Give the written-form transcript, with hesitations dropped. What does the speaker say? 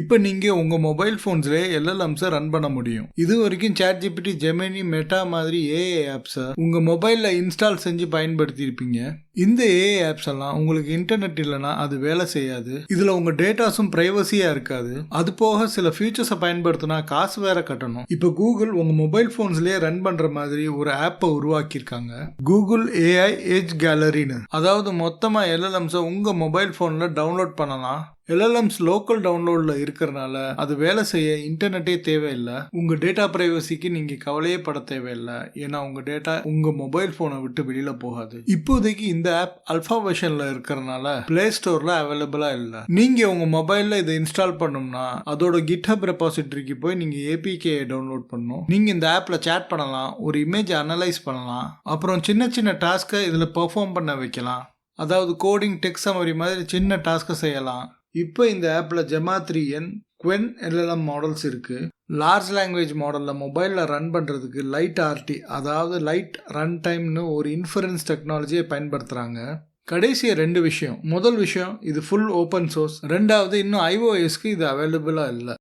இப்போ நீங்கள் உங்கள் மொபைல் ஃபோன்ஸ்லேயே எல்எல்எம்ஸை ரன் பண்ண முடியும். இது வரைக்கும் ChatGPT, ஜெமினி, மெட்டா மாதிரி ஏஐ ஆப்ஸை உங்கள் மொபைலில் இன்ஸ்டால் செஞ்சு பயன்படுத்தியிருப்பீங்க. இந்த ஏஐ ஆப்ஸ் எல்லாம் உங்களுக்கு இன்டர்நெட் இல்லைனா அது வேலை செய்யாது. இதில் உங்கள் டேட்டாஸும் ப்ரைவசியாக இருக்காது. அது போக சில ஃபியூச்சர்ஸை பயன்படுத்தினா காசு வேற கட்டணும். இப்போ கூகுள் உங்கள் மொபைல் ஃபோன்ஸ்லேயே ரன் பண்ணுற மாதிரி ஒரு ஆப்பை உருவாக்கியிருக்காங்க, கூகுள் ஏஐ ஏஜ் கேலரின்னு. அதாவது மொத்தமாக எல்எல்எம்ஸை உங்கள் மொபைல் ஃபோனில் டவுன்லோட் பண்ணலாம். எல்எல்எம்ஸ் லோக்கல் டவுன்லோடில் இருக்கிறனால அது வேலை செய்ய இன்டர்நெட்டே தேவையில்லை. உங்கள் டேட்டா ப்ரைவசிக்கு நீங்கள் கவலையே பட தேவையில்லை. ஏன்னா உங்கள் டேட்டா உங்கள் மொபைல் ஃபோனை விட்டு வெளியில் போகாது. இப்போதைக்கு இந்த ஆப் அல்ஃபா வெர்ஷனில் இருக்கிறனால பிளே ஸ்டோரில் அவைலபிளாக இல்லை. நீங்கள் உங்கள் மொபைலில் இதை இன்ஸ்டால் பண்ணணும்னா அதோட கிட்ஹப் ரெபாசிட்டரிக்கு போய் நீங்கள் ஏபிகே டவுன்லோட் பண்ணணும். நீங்கள் இந்த ஆப்பில் சேட் பண்ணலாம், ஒரு இமேஜ் அனலைஸ் பண்ணலாம், அப்புறம் சின்ன சின்ன டாஸ்க்கை இதில் பெர்ஃபார்ம் பண்ண வைக்கலாம். அதாவது கோடிங், டெக்ஸ்ட் சம்மரி மாதிரி சின்ன டாஸ்க்கை செய்யலாம். இப்போ இந்த ஆப்பில் Gemma 3n, Gwen LLM models இருக்குது. லார்ஜ் லாங்குவேஜ் மாடலில் மொபைலில் ரன் பண்ணுறதுக்கு லைட் ஆர்டி, அதாவது லைட் ரன் டைம்னு ஒரு இன்ஃபரன்ஸ் டெக்னாலஜியை பயன்படுத்துகிறாங்க. கடைசியாக 2 விஷயம். முதல் விஷயம், இது ஃபுல் ஓப்பன் சோர்ஸ். ரெண்டாவது, இன்னும் iOSக்கு இது அவைலபிளாக இல்லை.